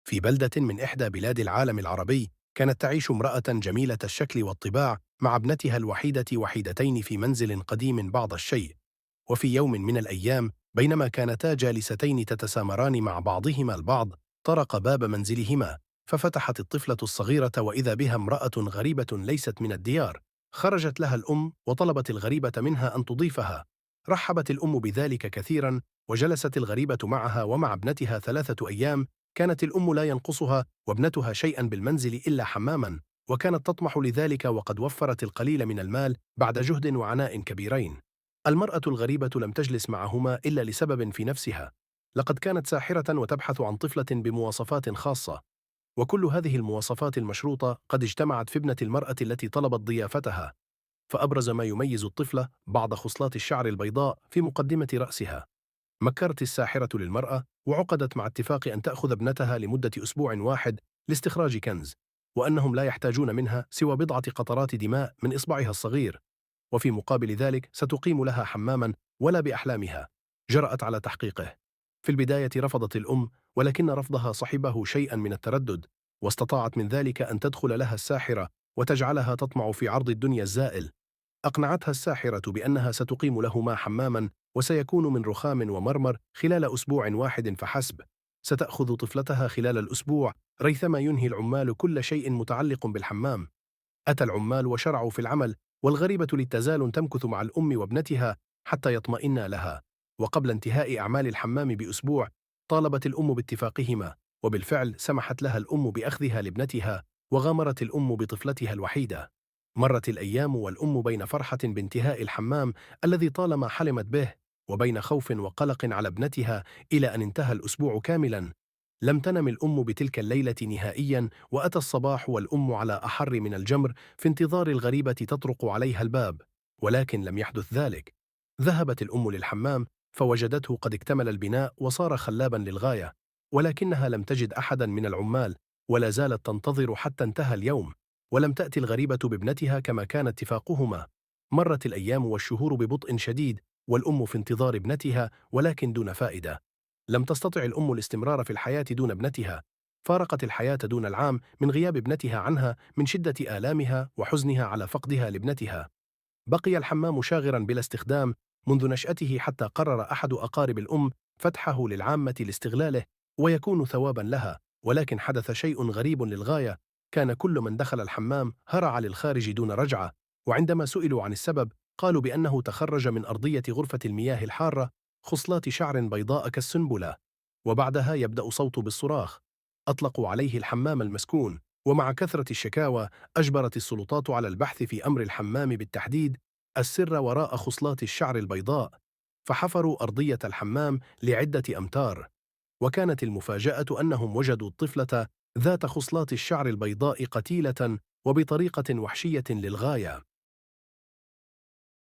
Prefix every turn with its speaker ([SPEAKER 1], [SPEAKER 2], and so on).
[SPEAKER 1] في بلدة من إحدى بلاد العالم العربي، كانت تعيش امرأة جميلة الشكل والطباع مع ابنتها الوحيدة وحيدتين في منزل قديم بعض الشيء. وفي يوم من الأيام، بينما كانتا جالستين تتسامران مع بعضهما البعض، طرق باب منزلهما، ففتحت الطفلة الصغيرة وإذا بها امرأة غريبة ليست من الديار. خرجت لها الأم وطلبت الغريبة منها أن تضيفها. رحبت الأم بذلك كثيرا، وجلست الغريبة معها ومع ابنتها 3 أيام. كانت الأم لا ينقصها وابنتها شيئا بالمنزل إلا حماما، وكانت تطمح لذلك وقد وفرت القليل من المال بعد جهد وعناء كبيرين. المرأة الغريبة لم تجلس معهما إلا لسبب في نفسها. لقد كانت ساحرة وتبحث عن طفلة بمواصفات خاصة، وكل هذه المواصفات المشروطة قد اجتمعت في ابنة المرأة التي طلبت ضيافتها. فأبرز ما يميز الطفلة بعض خصلات الشعر البيضاء في مقدمة رأسها. مكرت الساحرة للمرأة وعقدت مع اتفاق أن تأخذ ابنتها لمدة أسبوع واحد لاستخراج كنز، وأنهم لا يحتاجون منها سوى بضعة قطرات دماء من إصبعها الصغير، وفي مقابل ذلك ستقيم لها حماما ولا بأحلامها. جرأت على تحقيقه. في البداية رفضت الأم، ولكن رفضها صحبه شيئا من التردد، واستطاعت من ذلك أن تدخل لها الساحرة وتجعلها تطمع في عرض الدنيا الزائل. أقنعتها الساحرة بأنها ستقيم لهما حماما، وسيكون من رخام ومرمر خلال أسبوع واحد فحسب. ستأخذ طفلتها خلال الأسبوع، ريثما ينهي العمال كل شيء متعلق بالحمام. أتى العمال وشرعوا في العمل، والغريبة للتزال تمكث مع الأم وابنتها حتى يطمئنا لها. وقبل انتهاء أعمال الحمام بأسبوع، طالبت الأم باتفاقهما، وبالفعل سمحت لها الأم بأخذها لابنتها، وغامرت الأم بطفلتها الوحيدة. مرت الأيام والأم بين فرحة بانتهاء الحمام الذي طالما حلمت به، وبين خوف وقلق على ابنتها، إلى أن انتهى الأسبوع كاملا. لم تنم الأم بتلك الليلة نهائيا، وأتى الصباح والأم على أحر من الجمر في انتظار الغريبة تطرق عليها الباب، ولكن لم يحدث ذلك. ذهبت الأم للحمام فوجدته قد اكتمل البناء وصار خلابا للغاية، ولكنها لم تجد أحدا من العمال، ولا زالت تنتظر حتى انتهى اليوم، ولم تأتي الغريبة بابنتها كما كان اتفاقهما. مرت الأيام والشهور ببطء شديد، والأم في انتظار ابنتها، ولكن دون فائدة. لم تستطع الأم الاستمرار في الحياة دون ابنتها. فارقت الحياة دون العام من غياب ابنتها عنها من شدة آلامها وحزنها على فقدها لابنتها. بقي الحمام شاغرا بلا استخدام منذ نشأته، حتى قرر أحد أقارب الأم فتحه للعامة لاستغلاله ويكون ثوابا لها. ولكن حدث شيء غريب للغاية. كان كل من دخل الحمام هرع للخارج دون رجعة، وعندما سئلوا عن السبب قالوا بأنه تخرج من أرضية غرفة المياه الحارة خصلات شعر بيضاء كالسنبلة. وبعدها يبدأ صوت بالصراخ. أطلقوا عليه الحمام المسكون، ومع كثرة الشكاوى أجبرت السلطات على البحث في أمر الحمام بالتحديد السر وراء خصلات الشعر البيضاء. فحفروا أرضية الحمام لعدة أمتار، وكانت المفاجأة أنهم وجدوا الطفلة ذات خصلات الشعر البيضاء قتيلة وبطريقة وحشية للغاية.